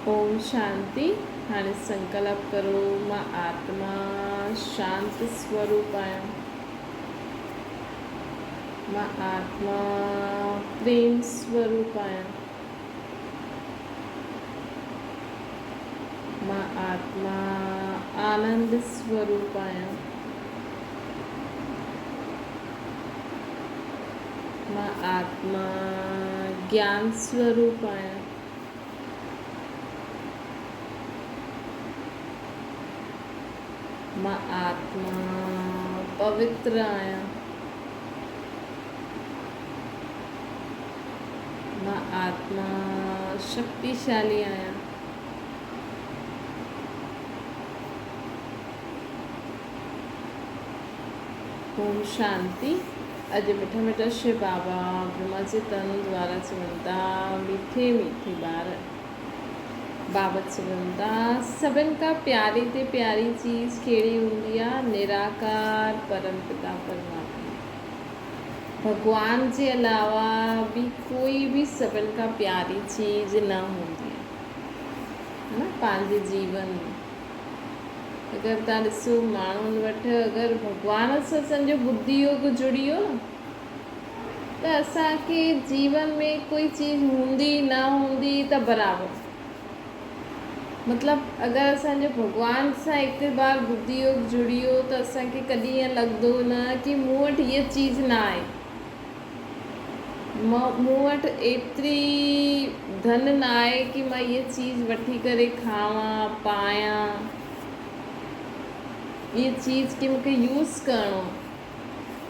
ओम शांति। हाणे संकल्प करो, मां आत्मा शांत स्वरूप आहियां। मां आत्मा प्रेम स्वरूप आहियां। मां आत्मा आनंद स्वरूप आहियां। मां आत्मा ज्ञान स्वरूप आहियां। मां आत्मा पवित्र आहियां। मां आत्मा शक्तिशाली आहियां। ओम शांति। अॼु मिठा मिठा शिव बाबा ब्रह्मा जे तन द्वारा चवनि था, मीठे मीठे ॿार बाबा चवनि था, सभिनि खां प्यारी ते प्यारी चीज़ कहिड़ी हूंदी आहे? निराकार परमपिता परमात्मा। भगवान जे अलावा ॿी कोई बि सभिनि खां प्यारी चीज़ न हूंदी आहे न पंहिंजे जीवन में। अगरि तव्हां ॾिसो माण्हुनि वटि अगरि भगवान सां असांजो बुद्धि योग जुड़ी वियो न, त असांखे जीवन में कोई चीज़ हूंदी न हूंदी त बराबरि। मतिलबु अगरि असांजो भगवान सां हिकु बार बुद्धि योग जुड़ी वियो त असांखे कॾहिं ईअं लॻंदो न कि मूं वटि हीअ चीज़ न आहे, मूं वटि एतिरी धन न आहे कि मां हीअ चीज़ वठी करे खावां पायां, हीअ चीज़ की मूंखे यूज़ करिणो।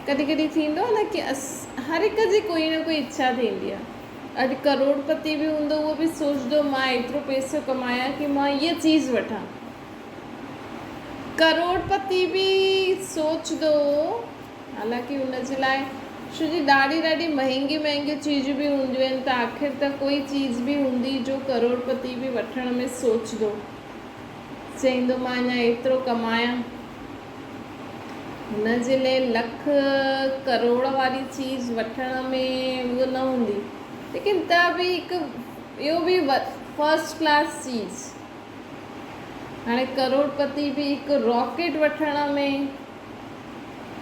कॾहिं कॾहिं थींदो आहे न कि हर हिक जी कोई न कोई इच्छा थींदी आहे। अॼु करोड़पति बि हूंदो, उहो बि सोचंदो मां एतिरो पैसो कमायां कि मां हीअ चीज़ वठां। करोड़पति बि सोचंदो, हालांकि हुनजे लाइ छो जी ॾाढी ॾाढी महांगी महांगियूं चीज़ूं बि हूंदियूं आहिनि, त आख़िर त कोई चीज़ बि हूंदी जो करोड़पति बि वठण में सोचंदो, चईंदो मां अञा एतिरो कमायां। हुनजे लाइ लख करोड़ वारी चीज़ वठण में उहो न हूंदी, लेकिन त बि हिकु इहो बि फर्स्ट क्लास चीज़। हाणे करोड़पति बि हिकु रॉकेट वठण में,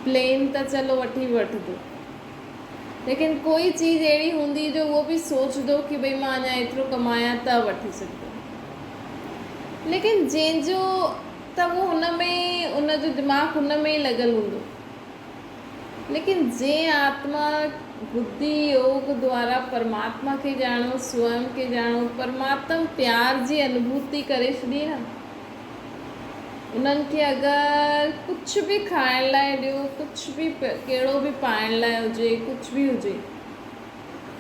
प्लेन त चलो वठी वठंदो, लेकिन कोई चीज़ अहिड़ी हूंदी जो उहो बि सोचंदो कि भई मां अञा एतिरो कमायां त वठी सघंदो। लेकिन जंहिंजो त उहो उनजो दिमाग़ हुन में ई लॻल हूंदो। लेकिन जंहिं आत्मा बुद्धि योग द्वारा परमात्मा खे ॼाणो, स्वयं खे ॼाणो, परमात्मा प्यार जी अनुभूति करे छॾी न, उन्हनि खे अगरि कुझु बि खाइण लाइ ॾियो, कुझु बि कहिड़ो बि पाइण लाइ हुजे, कुझु बि हुजे,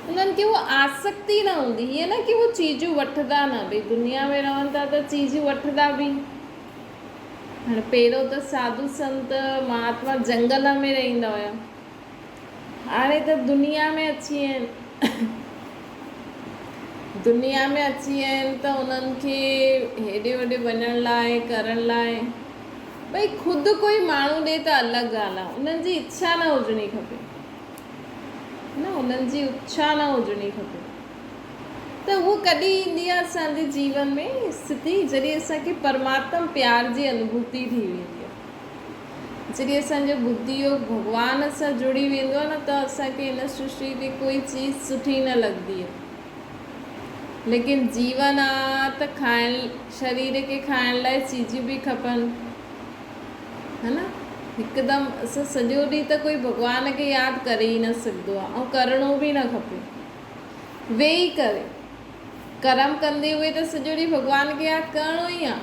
उन्हनि खे उहा आसक्ति न हूंदी। हीअं न कि उहे चीज़ूं वठंदा न, भई दुनिया में रहनि था त चीज़ूं वठंदा बि। हाणे पहिरियों त साधु संत महात्मा जंगल में रहंदा हुया, हाणे त दुनिया में अची विया आहिनि। दुनिया में अची विया आहिनि त उन्हनि खे हेॾे होॾे वञण लाइ करण लाइ भई ख़ुदि कोई माण्हू ॾिए त अलॻि ॻाल्हि आहे, उन्हनि जी इच्छा न हुजणी खपे न, उन्हनि जी इच्छा न हुजणी खपे। त उहो कॾहिं ईंदी आहे असांजे जीवन में स्थिति, जॾहिं असांखे परमात्मा प्यार जी अनुभूति थी वेंदी आहे, जॾहिं असांजो बुद्धि योग भगवान सां जुड़ी वेंदो आहे न, त असांखे हिन सृष्टि ते कोई चीज़ सुठी न लॻंदी आहे। लेकिन जीवन आहे त शरीर खे खाइण लाइ चीज़ूं बि खपनि, है न। हिकदमि असां सॼो ॾींहुं त कोई भगवान खे यादि करे ई न सघंदो आहे, ऐं करिणो बि न खपे। वेही करे कर्म कंदे हुए त सॼो ॾींहुं भगवान खे यादि करिणो ई आहे,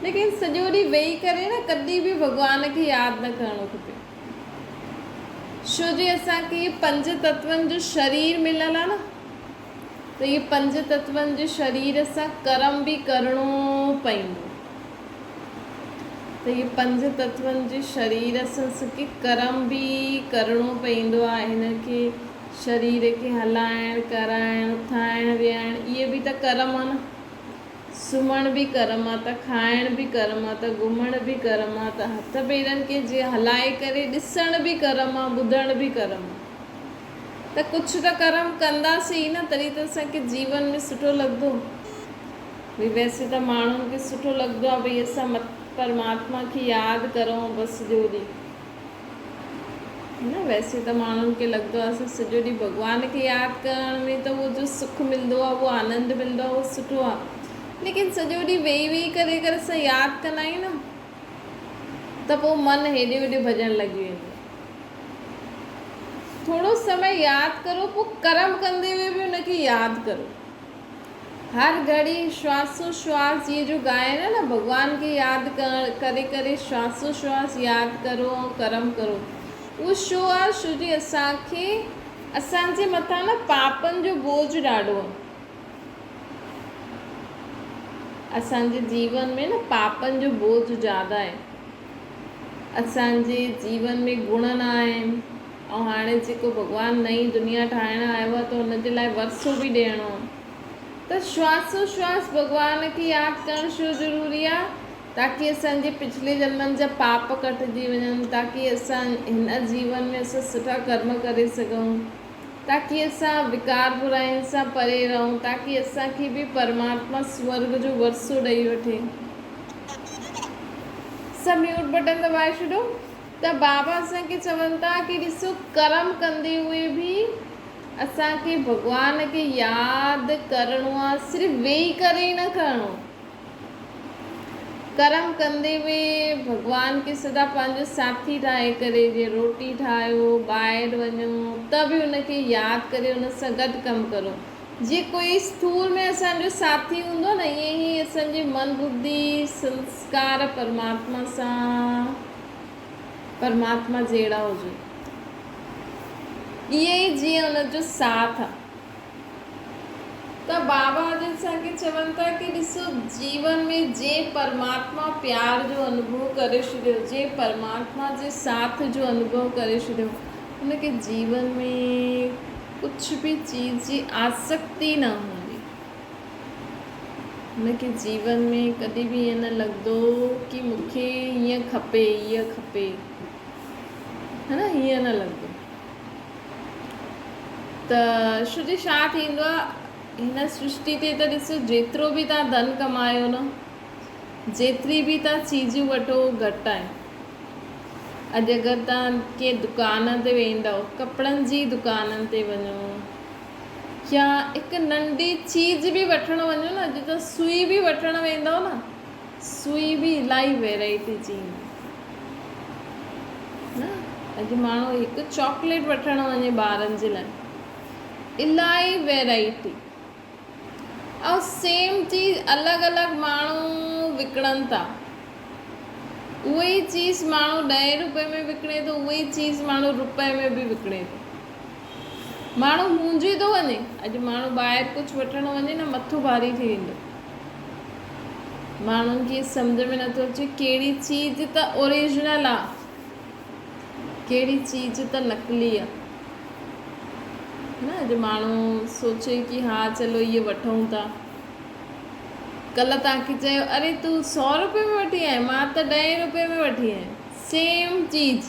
लेकिन सॼो ॾींहुं वेही करे न कॾहिं बि भगवान खे यादि न करिणो खपे। छो जे असांखे 5 तत्वनि जो शरीर मिलियल आहे न, त इहे 5 तत्वनि जे शरीर सां कर्म बि करिणो पवंदो। त इहे 5 तत्वनि जे शरीर सां असांखे कर्म बि करिणो पवंदो आहे। हिनखे शरीर खे हलाइण कराइण, उथाइण विहाइण, इहे बि त कर्म आहे न। सुम्हण बि कर्म आहे, त खाइण बि कर्म आहे, त घुमण बि कर्म आहे, त हथ पेरनि खे जीअं हलाए करे ॾिसण बि कर्म आहे, ॿुधण बि कर्म आहे। त कुझु त कर्म कंदासीं न, तॾहिं त असांखे जीवन में सुठो लॻंदो। भई वैसे त माण्हुनि खे सुठो लॻंदो आहे भई असां परमात्मा खे यादि करूं बसि सॼो ॾींहुं, न वैसे त माण्हुनि खे लॻंदो आहे असां सॼो ॾींहुं भॻवान खे यादि करण में त उहो जो सुखु मिलंदो आहे, उहो आनंद मिलंदो आहे, उहो सुठो आहे। लेकिन सॼो ॾींहुं वेही करे असां यादि कंदा आहियूं न, त पोइ मनु हेॾे होॾे भॼणु लॻी वेंदो। थोरो समय यादि करो, पोइ कर्म कंदे हुए बि उनखे यादि करो। हर घड़ी श्वासोश्वास ये जो गायन है ना, भगवान खे यादि करे करे श्वासोश्वास यादि करो ऐं कर्म करो। उहो छो आहे, छो जो असांजे मथां न पापनि जो बोझ ॾाढो आहे। असांजे जीवन में न पापनि जो बोझ ज़्यादा आहे। असांजे जीवन में गुण न आहिनि, ऐं हाणे जेको भॻवानु नई दुनिया ठाहिणु आयो आहे त हुनजे लाइ वरसो बि ॾियणो आहे। त श्वासोश्वास भॻवान खे यादि करणु छो ज़रूरी आहे, ताकी असांजे पिछले जन्मनि जा पाप कटिजी वञनि, ताकी असां हिन जीवन में असां सुठा कर्म करे सघूं, ताकी असां विकार बुराइनि सां परे रहूं, ताकी असांखे बि परमात्मा स्वर्ग जो वरसो ॾेई वठे। सभु म्यूट बटन दबाए छॾियो। त बाबा असांखे चवनि था कि ॾिसो, कर्म कंदे हुए बि असांखे भॻवान खे यादि करिणो आहे, सिर्फ़ु वेही करे ई न करिणो। कर्म कंदे हुए भॻवान खे सदा पंहिंजो साथी ठाहे करे, जीअं रोटी ठाहियो, ॿाहिरि वञो त बि उनखे यादि करे उन सां गॾु कमु करो। जीअं कोई स्थूल में असांजो साथी हूंदो न, ईअं ई असांजे मन बुद्धि संस्कार परमात्मा जहिड़ा हुजनि, इहे ई जीअं उनजो साथ आहे। त बाबा जन असांखे चवनि था कि ॾिसो, जीवन में जे परमात्मा प्यार जो अनुभव करे छॾियो, जे परमात्मा जे साथ जो अनुभव करे छॾियो, उनखे जीवन में कुझु बि चीज़ जी आसक्ति न हूंदी। उनखे जीवन में कॾहिं बि ईअं न लॻंदो कि मूंखे हीअं खपे, हीअं खपे, है न, हीअं न लॻंदो। त छो जो छा थींदो आहे, हिन सृष्टि ते त ॾिसो, जेतिरो बि तव्हां धन कमायो न, जेतिरी बि तव्हां चीजूं वठो, घटि आहे। अॼु अगरि तव्हां कंहिं दुकान ते वेंदव, कपिड़नि जी दुकाननि ते वञो, या हिकु नंढी चीज बि वठणु वञो न, अॼु त सुई बि वठणु वेंदव न, सुई बि इलाही वैराइटी जी न। अॼु माण्हू हिकु चॉकलेट वठणु वञे ॿारनि जे लाइ, इलाही वैराइटी, ऐं सेम चीज़ अलॻि अलॻि माण्हू विकिणनि था। उहा ई चीज़ माण्हू 10 रुपए में विकिणे थो, उहा ई चीज़ माण्हू रुपए में बि विकिणे थो। माण्हू मुंझी थो वञे। अॼु माण्हू ॿाहिरि कुझु वठणु वञे न, मथो भारी थी वेंदो। माण्हुनि खे सम्झ में नथो अचे कहिड़ी चीज़ त ओरिजिनल आहे, कहिड़ी चीज़ त नकली आहे न। अॼु माण्हू सोचे कि हा चलो इहे वठूं था। कल्ह तव्हांखे चयो, अरे तूं 100 रुपए में वठी आहीं, मां त 10 रुपए में वठी आहियां। सेम चीज़,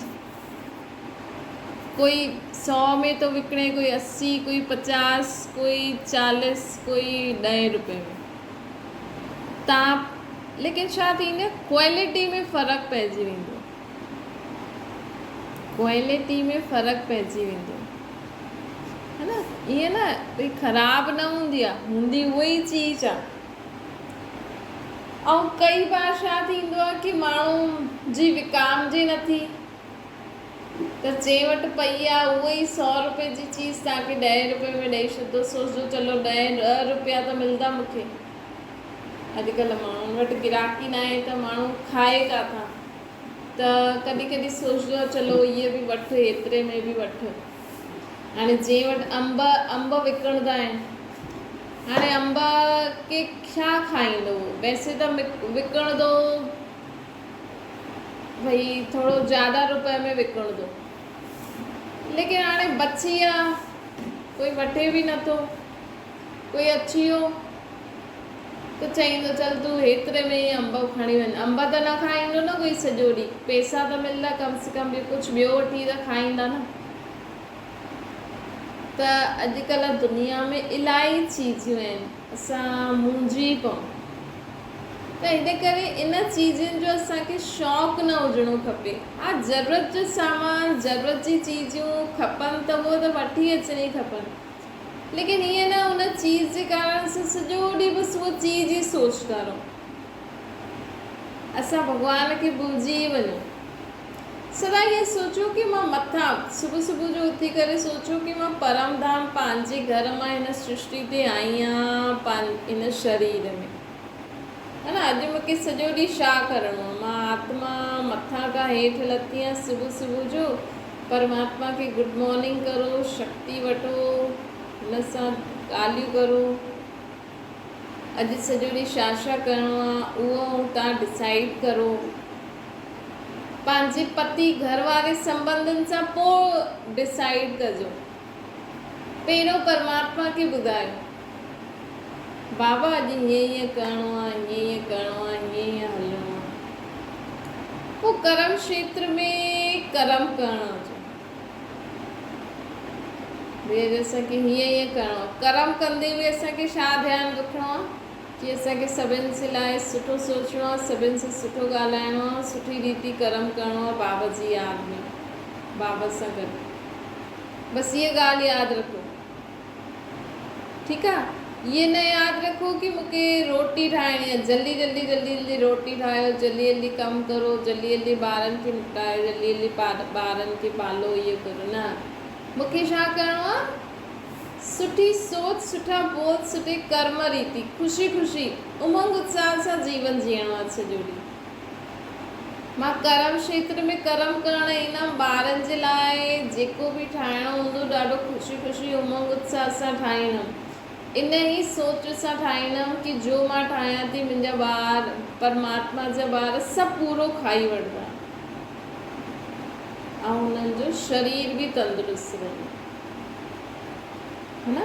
कोई 100 में थो विकिणे, कोई 80, कोई 50, कोई 40, कोई 10 रुपए में। लेकिन छा थींदो, क्वालिटी में फ़र्क़ु पइजी वेंदो, क्वालिटी में फ़र्क़ु पइजी वेंदो, है न। ईअं न भई ख़राबु न हूंदी आहे, हूंदी उहा ई चीज़ आहे। ऐं कई बार छा थींदो आहे कि माण्हू जी विकामजे नथी, त जंहिं वटि पई आहे उहा ई 100 रुपए जी चीज़ तव्हांखे 10 रुपए में ॾेई छॾंदो। सोचो चलो 10 रुपया त मिलंदा मूंखे। अॼुकल्ह माण्हुनि वटि गिराकी न आहे त माण्हू खाए किथां, त कॾहिं कॾहिं सोचंदो चलो इहे बि वठि, एतिरे में बि वठि। हाणे जंहिं वटि अंब विकिणंदा आहिनि, हाणे अंब के छा खाईंदो, वैसे त विकिणंदो भई थोरो ज़्यादा रुपए में विकिणंदो, लेकिन हाणे बची आहे, कोई वठे बि नथो। कोई अची वियो त चईंदो चल तूं हेतिरे में ई अंब खणी वञ। अंब त न खाईंदो न कोई सॼो ॾींहुं, पैसा त मिलंदा, कम से कम बि कुझु ॿियो वठी त खाईंदा न। त अॼुकल्ह दुनिया में इलाही चीज़ूं आहिनि, असां मुंझी पऊं। त इन करे इन चीज़ुनि जो असांखे शौक़ु न हुजिणो खपे। हा, ज़रूरत जो सामान, ज़रूरत जी चीज़ूं खपनि त उहो त वठी अचणी खपनि, लेकिन ईअं न उन चीज़ जे कारण सां सॼो ॾींहुं बसि उहा चीज़ ई सोचता रहो। असां भॻवान खे भुलिजी वञूं। सदा इहे सोचो कि मां मथां सुबुह सुबुह जो उथी करे सोचो कि मां परम धाम पंहिंजे घर मां हिन सृष्टि ते आई आहियां, इन शरीर में, है न। अॼु मूंखे सॼो ॾींहुं छा करिणो आहे? मां आत्मा मथां खां हेठि लथी आहियां सुबुह सुबुह जो। परमात्मा खे गुड मॉर्निंग करो, शक्ति वठो, हुन सां ॻाल्हियूं करो। अॼु सॼो ॾींहुं छा छा करिणो आहे उहो तव्हां डिसाइड करो। पंहिंजे पति घर वारे संबंधनि सां पोइ डिसाइड कजो। पहिरियों परमात्मा खे ॿुधायो, बाबा अॼु हीअं हीअं करिणो आहे, हीअं हीअं करिणो आहे, हीअं हीअं हलिणो आहे। पोइ कर्म क्षेत्र में कर्म करणु हुजे, भई असांखे हीअं हीअं करिणो आहे। कर्म कंदे हुए असांखे छा ध्यानु रखिणो आहे कि असांखे सभिनि जे लाइ सुठो सोचिणो आहे, सभिनि सां सुठो ॻाल्हाइणो आहे, सुठी रीति कर्म करिणो आहे, बाबा जी यादि में, बाबा सां गॾु। बसि इहा ॻाल्हि यादि रखो, ठीकु आहे। ये न यादि रखो कि मूंखे रोटी ठाहिणी आहे, जल्दी जल्दी जल्दी जल्दी रोटी ठाहियो, जल्दी जल्दी कमु करो, जल्दी जल्दी ॿारनि खे निपटायो, जल्दी जल्दी ॿारनि खे पालो, इहो करो। न, मूंखे छा करिणो आहे? सुठी सोच, सुठा बोल, सुठे कर्म रीति, ख़ुशी ख़ुशी उमंग उत्साह सां जीवन जीअणो आहे सॼो ॾींहुं। मां कर्म क्षेत्र में कर्म करणु ईंदमि, ॿारनि जे लाइ जेको बि ठाहिणो हूंदो ॾाढो ख़ुशी ख़ुशी उमंग उत्साह सां ठाहींदमि। इन ई सोच सां ठाहींदमि कि जो मां ठाहियां थी मुंहिंजा ॿार, परमात्मा जा ॿार सभु पूरो खाई वठंदा ऐं उन्हनि जो शरीर बि तंदुरुस्त रहंदो, है न।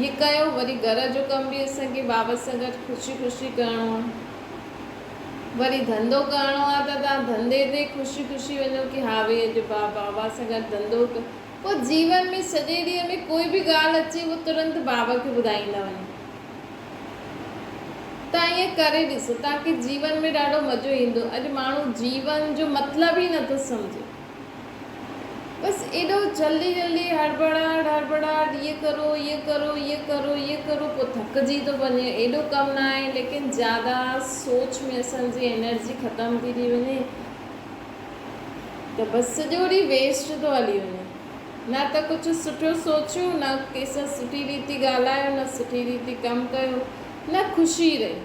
ये कयो। वरी घर जो कम भी असांखे बाबा सां गॾु ख़ुशी ख़ुशी करिणो आहे। वरी धंधो करिणो आहे त तव्हां धंधे ते ख़ुशी ख़ुशी वञो कि हा भई अॼु बाबा सां गॾु धंधो पोइ जीवन में सॼे ॾींहं में कोई बि ॻाल्हि अचे उहो तुरंत बाबा खे ॿुधाईंदा वञो। तव्हां ईअं करे ॾिसो, तव्हांखे जीवन में ॾाढो मज़ो ईंदो। अॼु माण्हू जीवन जो मतिलबु ई नथो सम्झे, बसि एॾो जल्दी जल्दी हड़बड़ाहट हड़बड़ाहट, ये करो ये करो ये करो ये करो, पोइ थकिजी थो वञे। एॾो कमु न आहे, लेकिन ज़्यादा सोच में असांजी एनर्जी ख़तमु थी वञे त बसि सॼो ॾींहुं वेस्ट थो हली वञे। न त कुझु सुठो सोचियो, न कंहिंसां सुठी रीति ॻाल्हायो, न सुठी रीति कमु कयो, न ख़ुशी रही,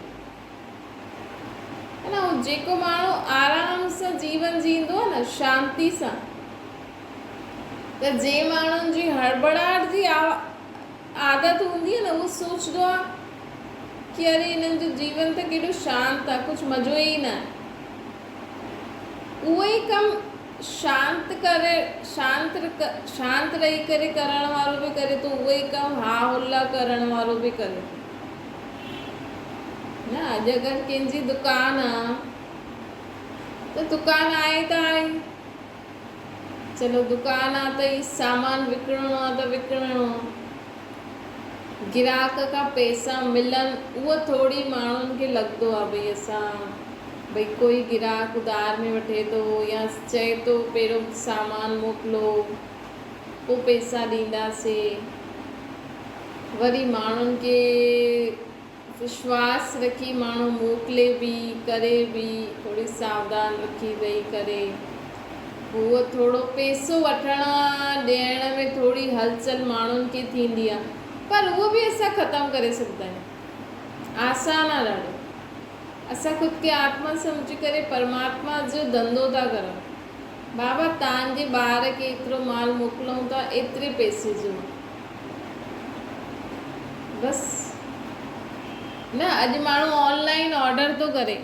है न। उहो जेको माण्हू आराम सां जीवन जींदो आहे न, शांती सां, त जे माण्हुनि जी हड़बड़ाहट जी आदत हूंदी आहे न, उहो सोचदो आहे कि अरे हिननि जो जीवन त केॾो शांति आहे, कुझु मज़ो ई न आहे। उहो ई कमु शांत रही करे करण वारो बि करे थो, उहो ई कमु हा हुल्ला करण वारो बि करे थो न। अॼु अगरि कंहिंजी दुकानु आहे त दुकानु आहे त आहे, चलो दुकानु आहे त ई सामान विकिणणो आहे त विकिणणो आहे। गिराक खां पैसा मिलनि उहो थोरी माण्हुनि खे लॻंदो आहे भई असां भई कोई गिराक उधार में वठे थो या चए थो पहिरियों सामान मोकिलो पोइ पैसा ॾींदासीं। वरी माण्हुनि खे विश्वास रखी माण्हू मोकिले बि करे बि, थोरी सावधान रखी वेही करे उहो थोरो पैसो वठण ॾियण में थोरी हलचल माण्हुनि खे थींदी आहे, पर उहो बि असां ख़तमु करे सघंदा आहियूं। आसान आहे ॾाढो। असां ख़ुदि खे आत्मा सम्झी करे परमात्मा जो धंधो था करूं। बाबा तव्हांजे ॿार खे एतिरो माल मोकिलूं था, एतिरे पैसे जो, बसि न। अॼु माण्हू ऑनलाइन ऑडर थो करे,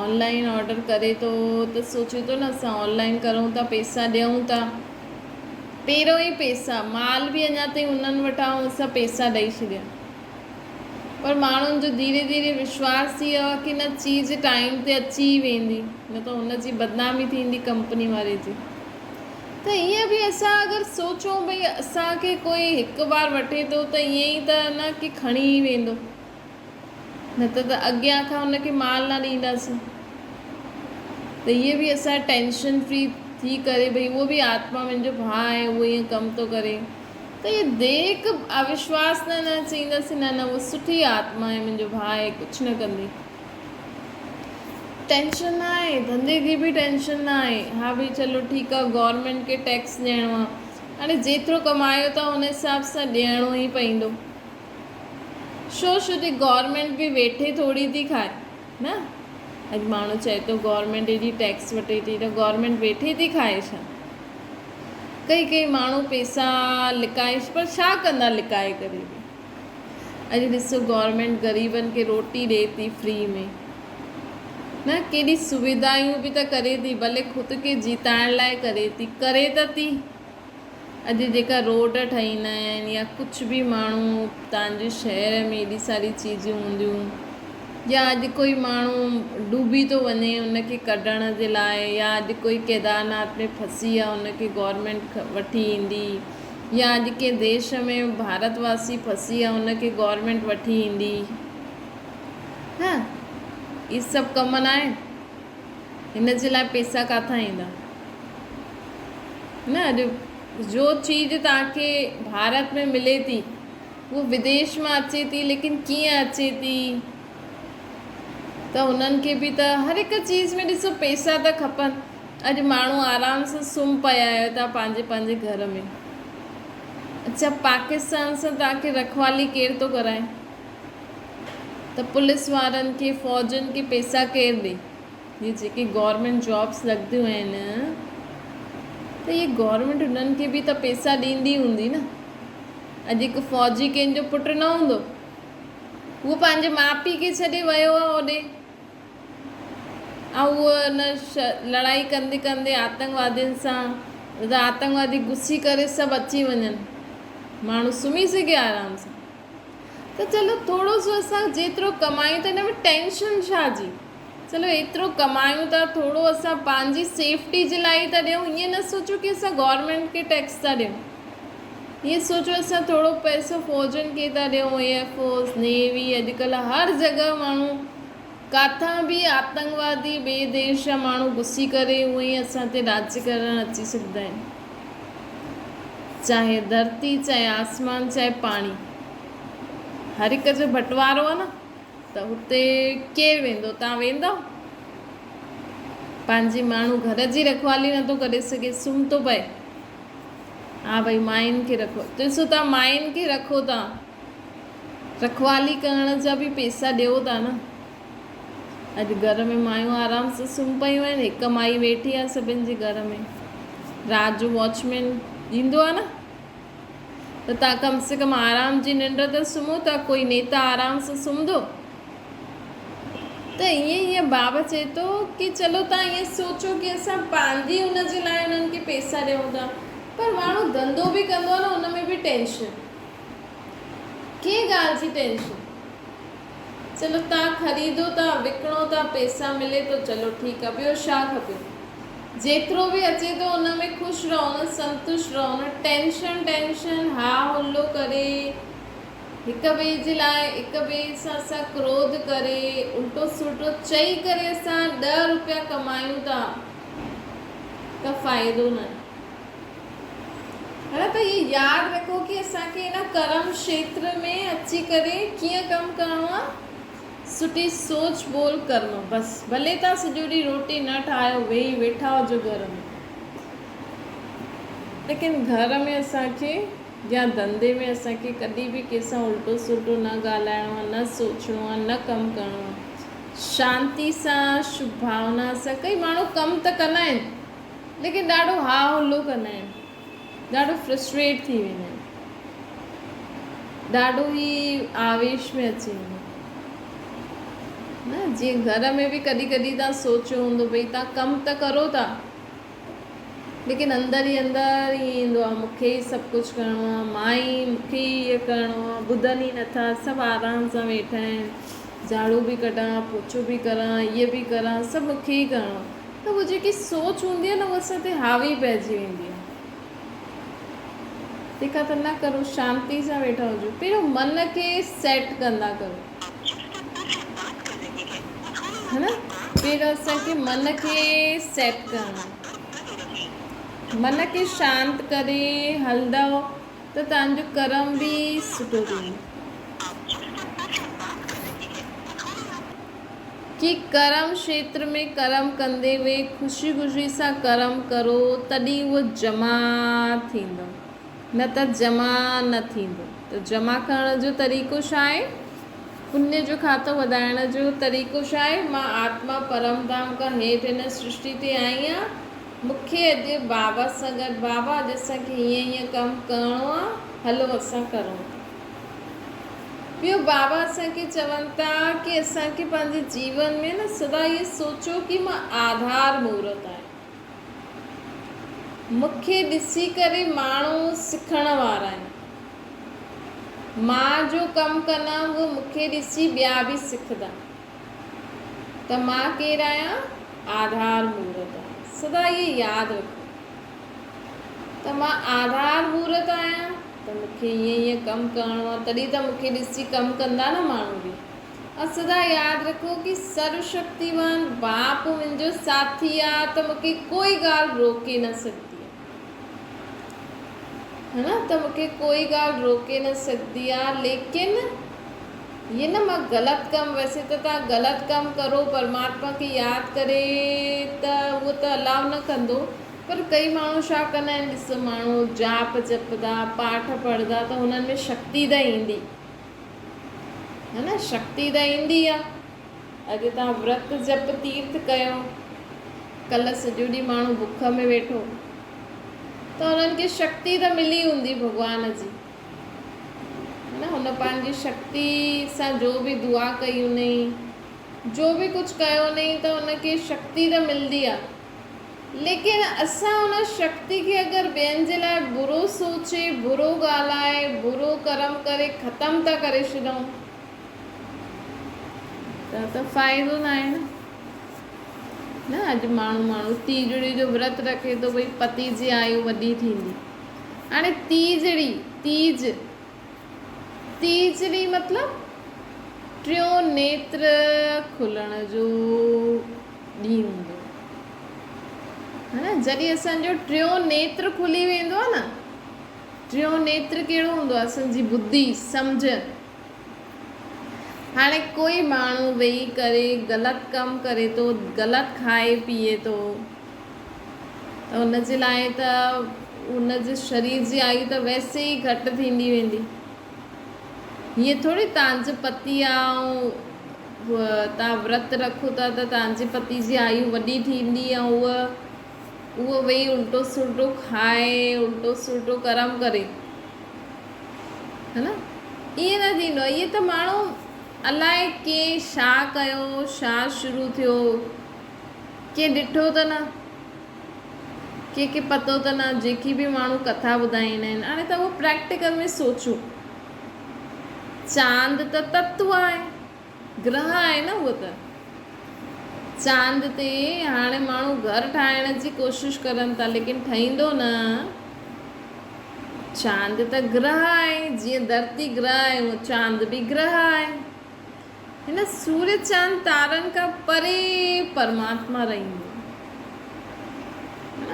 ऑनलाइन ऑडर करे थो त सोचे थो न असां ऑनलाइन करूं था, पैसा ॾियूं था, पहिरियों ई पैसा, माल बि अञा ताईं उन्हनि वटां असां पैसा ॾेई छॾिया। पर माण्हुनि जो धीरे धीरे विश्वास थी वियो आहे कि न चीज़ टाइम ते अची वेंदी, न त हुनजी बदनामी थींदी कंपनी वारे जी। त ईअं बि असां अगरि सोचूं भई असांखे कोई हिकु बार वठे थो त ईअं ई त न कि खणी वेंदो, न त अॻियां खां हुनखे माल न ॾींदासीं। त इहे बि असां टेंशन फ्री थी करे भई उहो बि आत्मा मुंहिंजो भाउ आहे, उहो ईअं कमु थो करे, त इहे देख अविश्वास न चईंदासीं, न न उहो सुठी आत्मा आहे, मुंहिंजो भाउ आहे, कुझु न कंदी। टेंशन न आहे, धंधे जी बि टेंशन न आहे। हा भई चलो ठीकु आहे, गवर्नमेंट खे टैक्स ॾियणो आहे, हाणे जेतिरो कमायो था हुन हिसाब सां ॾियणो ई पवंदो। छो गवर्नमेंट बि वेठे थोरी थी खाए न। अॼु माण्हू चए थो गवर्नमेंट एॾी टैक्स वठे थी, त गवर्नमेंट वेठे थी खाए छा? कई माण्हू पैसा लिकाए, पर छा कंदा लिकाए करे बि? अॼु ॾिसो गवर्नमेंट ग़रीबनि खे रोटी ॾिए थी फ्री में न, केॾी सुविधायूं बि त करे थी, भले ख़ुदि खे जीताइण लाइ करे त थी। अॼु जेका रोड ठाहींदा आहिनि या कुझु बि माण्हू तव्हांजे शहर में एॾी सारी चीज़ूं हूंदियूं, या अॼु कोई माण्हू डूबी थो वञे उनखे कढण जे लाइ, या अॼु कोई केदारनाथ में फंसी आहे उनखे गवर्नमेंट वठी ईंदी, या अॼु कंहिं देश में भारतवासी फंसी आहे उनखे गवर्नमेंट वठी ईंदी। हा, इहे सभु कम न आहिनि। हिन जे लाइ पैसा किथां ईंदा न? अॼु जो चीज़ तव्हांखे भारत में मिले थी उहो विदेश मां अचे थी, लेकिन कीअं अचे थी? त उन्हनि खे बि त हर हिकु चीज़ में ॾिसो पैसा त खपनि। अॼु माण्हू आराम सां सुम्ही पिया आहियो था पंहिंजे घर में, अच्छा पाकिस्तान सां तव्हांखे रखवाली केरु थो कराए? त पुलिस वारनि खे, फ़ौजनि खे पैसा केरु ॾे? इहे जेके गवर्नमेंट जॉब्स लॻंदियूं आहिनि, त इहे गवर्नमेंट उन्हनि खे बि त पैसा ॾींदी हूंदी न। अॼु हिकु फ़ौजी कंहिंजो पुटु न हूंदो, उहो पंहिंजे माउ पीउ खे छॾे वियो आहे होॾे, ऐं उहो लड़ाई कंदे कंदे आतंकवादियुनि सां, त आतंकवादी घुसी करे सभु अची वञनि, माण्हू सुम्ही सघे आराम सां। त चलो थोरो सो असां जेतिरो कमायूं था, हिन में टेंशन छा जी? चलो एतिरो कमायूं था, थोरो असां पंहिंजी सेफ्टी जे लाइ था ॾियूं। ईअं न सोचो कि असां गवर्नमेंट खे टैक्स था ॾियूं, ईअं सोचो असां थोरो पैसो फ़ौजनि खे था ॾियूं, एयरफोर्स, नेवी। अॼुकल्ह हर जॻह माण्हू किथां बि आतंकवादी ॿिए देश जा माण्हू घुसी करे उहे ई असां ते राज्य करणु अची सघंदा आहिनि, चाहे धरती, चाहे आसमान, चाहे पाणी, हर हिक जो बंटवारो आहे न। त हुते केरु वेंदो? तव्हां वेंदव? पंहिंजी माण्हू घर जी रखवाली नथो करे सघे, सुम्ही थो पए, हा भई माइयुनि खे रखो। ॾिसो तव्हां माइयुनि खे रखो था, रखवाली करण जा बि पैसा ॾियो था न। अॼु घर में मायूं आराम सां सुम्ही पियूं आहिनि, हिकु माई वेठी आहे सभिनि जे घर में, राति जो वॉचमैन ईंदो आहे न, त तव्हां कम से कम आराम जी निंड त सुम्हो था। कोई नेता आराम सां सुम्हंदो? त ईअं बाबा चए थो कि चलो तव्हां ईअं सोचो कि असां पंहिंजी हुन जे लाइ उन्हनि खे पैसा ॾियूं था, पर माण्हू धंधो बि कंदो आहे न, हुन में बि टेंशन, कंहिं ॻाल्हि जी टेंशन? चलो तव्हां ख़रीदो था, विकिणो था, पैसा मिले थो, चलो ठीकु आहे, ॿियो छा खपे? जेतिरो बि अचे थो हुन में ख़ुशि रहो न, संतुष्ट रहो न। टेंशन हा हुल्लो करे, हिक ॿिए जे लाइ हिक ॿिए सां असां क्रोध करे, उल्टो सुल्टो चई करे असां 10 रुपया कमायूं था, त फ़ाइदो न। है त इहे यादि रखो कि असांखे हिन कर्म क्षेत्र में अची करे कीअं कमु करिणो आहे। सुठी सोच बोल करिणो बसि। भले तव्हां सॼो ॾींहुं रोटी न ठाहियो, वेही वेठा हुजो घर में, लेकिन घर में असांखे या धंधे में असांखे कॾहिं बि कंहिंसां उल्टो सुल्टो न ॻाल्हाइणो आहे, न सोचणो आहे, न कमु करिणो आहे। शांती सां, शुभ भावना सां। कई माण्हू कमु त कंदा आहिनि, लेकिन ॾाढो हा हुल्लो कंदा आहिनि, ॾाढो फ्रस्ट्रेट थी वेंदा आहिनि, ॾाढो ई आवेश में अची वेंदा न। जीअं घर में बि कॾहिं कॾहिं तव्हां सोचियो हूंदो भई तव्हां कमु त करो था, लेकिन अंदर ई ईअं ईंदो आहे मूंखे ई सभु कुझु करिणो आहे, मां ई मूंखे ई इहो करिणो आहे, ॿुधनि ई नथा, सभु आराम सां वेठा आहिनि, झाड़ू बि कढां, पोछो बि करां, इहे बि करां, सभु मूंखे ई करिणो आहे। त उहा जेकी सोच हूंदी आहे न, उहा असां ते हावी पइजी वेंदी आहे। तंहिंखां त न करो, शांती सां वेठा हुजो, पहिरियों मन खे सेट कंदा करो। है न। फिर असांखे मन खे सेट करणो, मन खे शांत करे हलंदव त तव्हांजो कर्म बि सुठो थींदो। कि कर्म क्षेत्र में कर्म कंदे हुए ख़ुशी ख़ुशी सां कर्म करो, तॾहिं उहो जमा थींदो, न त जमा न थींदो। त जमा करण जो तरीक़ो छा आहे? पुण्य जो खातो वधाइण जो तरीक़ो छा आहे? मां आत्मा परम धाम खां हेठि हिन सृष्टि ते आई आहियां, मूंखे अॼु बाबा सां गॾु, बाबा अॼु असांखे हीअं हीअं कमु करिणो आहे, हलो असां करूं। ॿियो बाबा असांखे चवनि था कि असांखे पंहिंजे जीवन में न सदा इहे सोचो कि मां आधार मूर्त आहियां। मूंखे ॾिसी करे माण्हू सिखण वारा आहिनि, मां जो कमु कंदा उहो मूंखे ॾिसी ॿिया बि सिखंदा। त मां केरु आहियां? आधार मूर्त आहियां। सदा इहे यादि रखो त मां आधार मूर्त आहियां, त मूंखे ईअं ईअं कमु करिणो आहे, तॾहिं त मूंखे ॾिसी कमु कंदा न माण्हू बि। ऐं सदा यादि रखो कि सर्वशक्तिवान बाप मुंहिंजो साथी आहे, त मूंखे कोई ॻाल्हि रोके न सघंदी है न। त मूंखे कोई ॻाल्हि रोके न सघंदी आहे। लेकिन ये न मां ग़लति कमु, वैसे त तव्हां ग़लति कमु करो परमात्मा खे यादि करे त उहो त अलाउ न कंदो, पर कई माण्हू छा कंदा आहिनि, ॾिसो माण्हू जाप जपदा, पाठ पढ़ंदा, त हुननि में शक्ति त ईंदी है न, शक्ति त ईंदी आहे। अॼु तव्हां व्रत जप तीर्थ कयो, कल्ह सॼो ॾींहुं माण्हू बुख में वेठो, त हुननि खे शक्ति त मिली हूंदी भॻवान जी, है न। हुन पंहिंजी शक्ति सां जो बि दुआ कई हुनई, जो बि कुझु कयो हुनई, त हुनखे शक्ति त मिलंदी आहे। लेकिन असां हुन शक्ति खे अगरि ॿियनि जे लाइ बुरो सोचे, बुरो ॻाल्हाए, बुरो कर्म करे ख़तमु था करे छॾूं, त फ़ाइदो न आहे न। अॼु माण्हू तीजड़ी जो व्रत रखे थो, भई पति जी आयु वॾी थींदी। हाणे तीजड़ी मतिलबु टियों नेत्र खुलण जो ॾींहुं हूंदो है न। जॾहिं असांजो टियों नेत्र खुली वेंदो आहे न, टियों नेत्र कहिड़ो हूंदो आहे? असांजी बुद्धि, सम्झ। हाणे कोई माण्हू वेही करे ग़लति कमु करे थो, ग़लति खाए पीए थो, त हुनजे लाइ त हुनजे शरीर जी आयु त वैसे ई घटि थींदी वेंदी। हीअं थोरी तव्हांजो पति आहे ऐं तव्हां व्रत रखो था त तव्हांजे पति जी आयु वॾी थींदी, ऐं उहो वेही उल्टो सुल्टो खाए, उल्टो सुल्टो कर्म करे, है न। ईअं न थींदो आहे। इहे त माण्हू अलाए कंहिं छा कयो, छा शुरू थियो, कंहिं ॾिठो त न, कंहिंखे पतो त न। जेकी बि माण्हू कथा ॿुधाईंदा आहिनि, हाणे त उहो प्रैक्टिकल में सोचो, चांद त तत्व आहे, ग्रह आहे न उहो त। चांद ते हाणे माण्हू घर ठाहिण जी कोशिशि करनि था, लेकिन ठहींदो न। चांद त ग्रह आहे, जीअं धरती ग्रह आहे, उहो चांद बि ग्रह आहे। हिन सूर्य चांद तारनि खां परे परमात्मा रहंदो है न।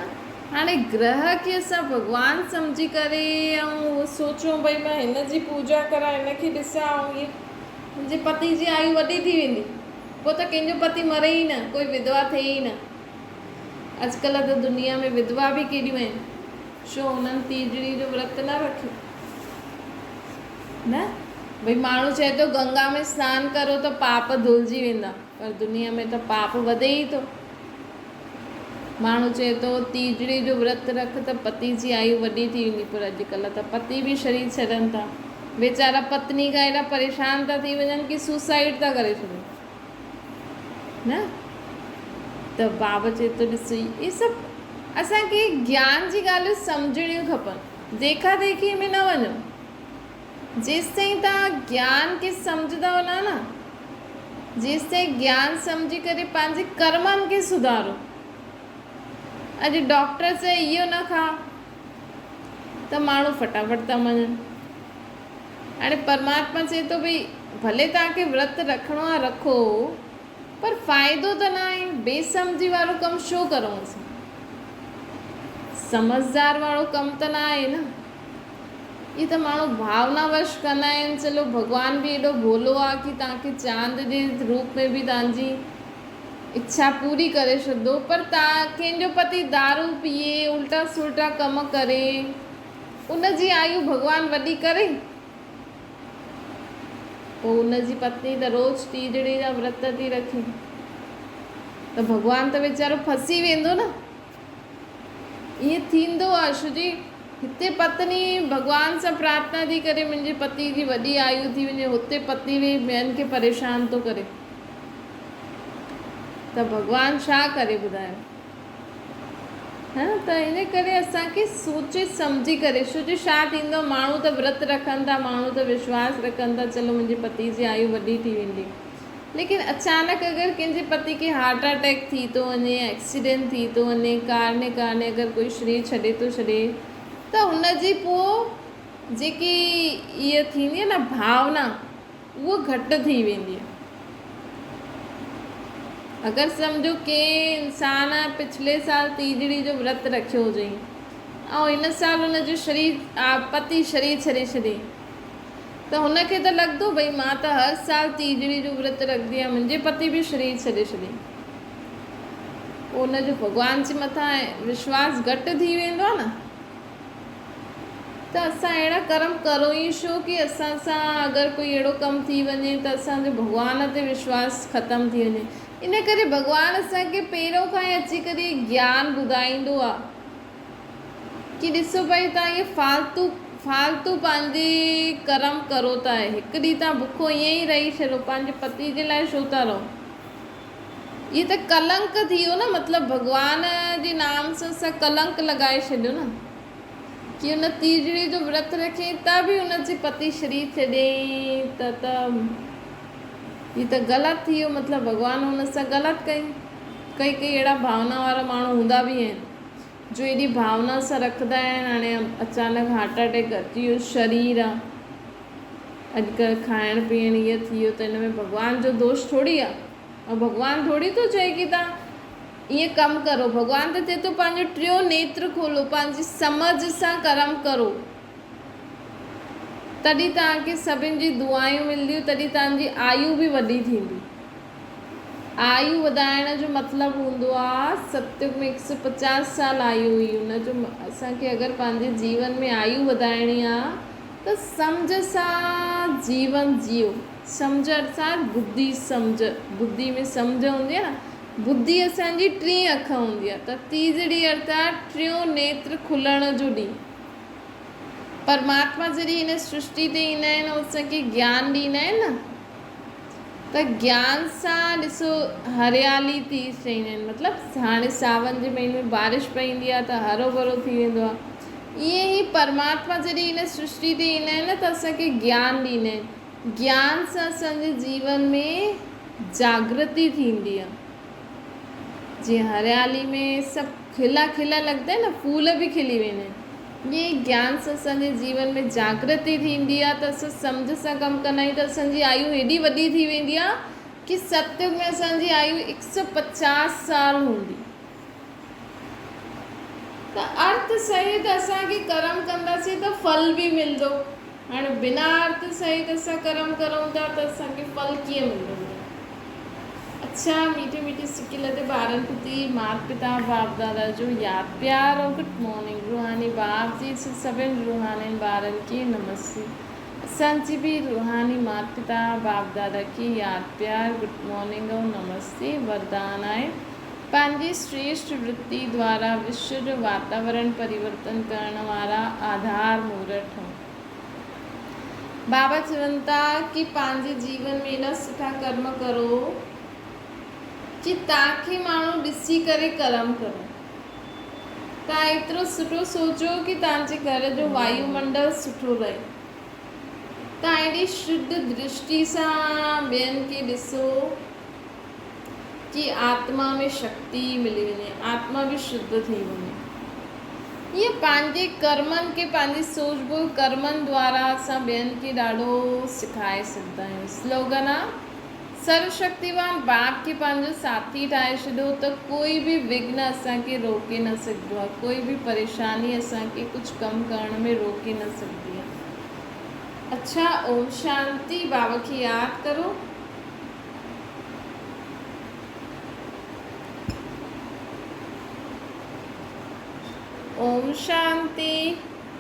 हाणे ग्रह खे असां भॻवानु सम्झी करे ऐं उहो सोचूं भई मां हिन जी पूजा करां, हिनखे ॾिसां, ऐं इहे मुंहिंजे पति जी आयु वॾी थी वेंदी, पोइ त कंहिंजो पति मरे ई न, कोई विधवा थिए ई न। अॼुकल्ह त दुनिया में विधवा बि केॾियूं आहिनि, छो? हुननि तीजड़ी जो व्रत न रखियो न। भई माण्हू चए थो गंगा में सनानु करो त पाप धुलिजी वेंदा, पर दुनिया में त पाप वधे ई थो। माण्हू चए थो तीजड़ी जो व्रत रख त पति जी आयु वॾी थी वेंदी, पर अॼुकल्ह त पति बि शरीर छॾनि था, वेचारा पत्नी खां एॾा परेशान था थी वञनि कि सुसाइड था करे छॾनि न। त बाबा चए थो ॾिसो, इहे सभु असांखे ज्ञान जी ॻाल्हियूं सम्झणियूं खपनि, देखा देखी में न वञो। जेसि ताईं तव्हां ज्ञान खे सम्झंदव न, जेसि ताईं ज्ञान सम्झी करे पंहिंजे कर्मनि खे सुधारो। अॼु डॉक्टर चए इहो न खा त माण्हू फटाफट था मञनि। हाणे परमात्मा चए थो भई भले तव्हांखे व्रत रखिणो आहे रखो, पर फ़ाइदो त न आहे। बेसमझी वारो कमु छो करूं असां? समझदार वारो कमु त न आहे न। ये त माण्हू भावनावश कंदा आहिनि। चलो भॻवान बि एॾो भोलो आहे कि तव्हांखे चांद जे रूप में बि तव्हांजी इच्छा पूरी करे छॾंदो, पर तव्हां कंहिंजो पति दारू पीए, उल्टा सुल्टा कम करे, उनजी आयु भॻवान वॾी करे, पोइ उनजी पत्नी त रोज़ टीजड़ी जा व्रत थी रखे, त भॻवान त वीचारो फसी वेंदो न। ईअं थींदो आहे छोजी हिते पत्नी भॻवान सां प्रार्थना थी करे मुंहिंजे पति जी वॾी आयु थी वञे, हुते पति बि ॿियनि खे परेशान थो करे, त भॻवान छा करे ॿुधायो? हा, त इन करे असांखे सोचे सम्झी करे, छोजो छा थींदो, माण्हू त व्रत रखनि था, माण्हू त विश्वास रखनि था, चलो मुंहिंजे पति जी आयु वॾी थी वेंदी, लेकिन अचानक अगरि कंहिंजे पति खे हार्ट अटैक थी थो वञे, एक्सीडेंट थी थो वञे, कारने अगरि कोई शरीर छॾे थो छॾे, त हुनजी पोइ जेकी इहा थींदी आहे न भावना, उहा घटि थी वेंदी आहे। अगरि सम्झो के इंसान पिछले साल तीजड़ी जो व्रत रखियो हुजई ऐं हिन साल हुनजो पति शरीर छॾे छॾे, त हुनखे त लॻंदो भई मां त हर साल तीजड़ी जो व्रत रखंदी आहियां, मुंहिंजे पति बि शरीर छॾे छॾे, पोइ हुनजो भॻवान जे मथां विश्वास घटि थी वेंदो आहे न। त असां अहिड़ा कर्म करो ई छो कि असां सां अगरि कोई अहिड़ो कमु थी वञे त असांजो भॻवान ते विश्वास ख़तमु थी वञे। इन करे भॻवान असांखे पहिरों खां ई अची करे ज्ञान ॿुधाईंदो आहे कि ॾिसो भई तव्हां इहे फालतू पंहिंजे कर्म करो था, हिकु ॾींहुं तव्हां बुखो ईअं ई रही छॾो, पंहिंजे पति जे लाइ छो था रहो? इहे त कलंक थी वियो न, मतिलबु भॻवान जे नाम सां असां कलंक लॻाए छॾियो न, कि हुन तीजड़ी जो व्रत रखे त बि हुनजे पति शरीर छॾियईं, त हीअ त ग़लति थी वियो, मतिलबु भॻवान हुन सां ग़लति कई अहिड़ा भावना वारा माण्हू हूंदा बि आहिनि जो एॾी भावना सां रखंदा आहिनि, हाणे अचानक हार्ट अटैक अची वियो, शरीर आहे, अॼुकल्ह खाइण पीअण इहो थी वियो, त हिन में भॻवान जो दोष थोरी आहे। ऐं भॻवान थोरी थो चए कि तव्हां ईअं कमु करो, भॻवान त चए थो पंहिंजो टियों नेत्र खोलो, पंहिंजी सम्झ सां कर्म करो, तॾहिं तव्हांखे सभिनि जी दुआयूं मिलंदियूं, तॾहिं तव्हांजी आयु बि वॾी थींदी। आयु वधाइण जो मतिलबु हूंदो आहे, सतयुग में 150 साल आयु हुई, हुनजो असांखे अगरि पंहिंजे जीवन में आयु वधाइणी आहे त सम्झ सां जीवन जियो। सम्झ अर्थात बुद्धि, सम्झ, बुद्धि में सम्झ हूंदी आहे न, बुद्धि असांजी 3 अख हूंदी आहे, त तीजड़ी अर्थात टियों नेत्र खुलण जो ॾींहुं। परमात्मा जॾहिं हिन सृष्टि ते ईंदा आहिनि ऐं असांखे ज्ञान ॾींदा आहिनि न, त ज्ञान सां ॾिसो हरियाली थी चईंदा आहिनि, मतिलबु हाणे सावन जे महीने में बारिश पवंदी आहे त हरो भरो थी वेंदो आहे। ईअं ई परमात्मा जॾहिं हिन सृष्टि ते ईंदा आहिनि न, त असांखे ज्ञान ॾींदा आहिनि, ज्ञान सां असांजे जीवन में जागृति थींदी आहे। जीअं हरियाली में सभु खिला खिला लॻंदा आहिनि न, फूल बि खिली वेंदा आहिनि, ये ज्ञान सां असांजे जीवन में जागृति थींदी आहे, त असां सम्झ सां कमु कंदा आहियूं, त असांजी आयु हेॾी वॾी थी वेंदी आहे कि सतयुग में असांजी आयु 150 साल हूंदी। त अर्थ सहित असांखे कर्म कंदासीं त फल बि मिलंदो, हाणे बिना अर्थ सहित असां कर्म करूं था त असांखे फल कीअं मिलंदो? अच्छा, मीठे मीठे सिके लदे ॿारनि प्रति माता पिता बाप दादा जो यादि प्यार और गुड मॉर्निंग। रूहानी बाप जी से सभिनि रूहानी ॿारनि खे नमस्ते। असांजी बि रूहानी माता पिता बाप दादा खे यादि प्यार गुड मॉर्निंग और नमस्ते। वरदान आहे पंहिंजी श्रेष्ठ वृत्ति द्वारा विश्व जो वातावरण परिवर्तन करण वारा आधार मूर्त ठहो। बाबा चवनि था कि पंहिंजे जीवन में एॾा सुठा कर्म करो कि तव्हांखे माण्हू ॾिसी करे कर्म करो। तव्हां एतिरो सुठो सोचो कि तव्हांजे घर जो वायुमंडल सुठो रहे, तव्हां एॾी शुद्ध दृष्टि सां ॿियनि खे ॾिसो कि आत्मा में शक्ति मिली वञे, आत्मा बि शुद्ध थी वञे। ईअं पंहिंजे कर्मनि खे, पंहिंजी सूझबूझ कर्मनि द्वारा असां ॿियनि खे ॾाढो सिखाए सघंदा आहियूं। स्लोगन आहे सर्वशक्तिवान बाप खे पंहिंजो साथी ठाहे छॾियो त कोई बि विघ्न असांखे रोके न सघंदो आहे, कोई बि परेशानी असांखे कुझु कमु करण में रोके न सघंदी आहे। अच्छा, ओम शांति। बाबा खे यादि करो। ओम शांति।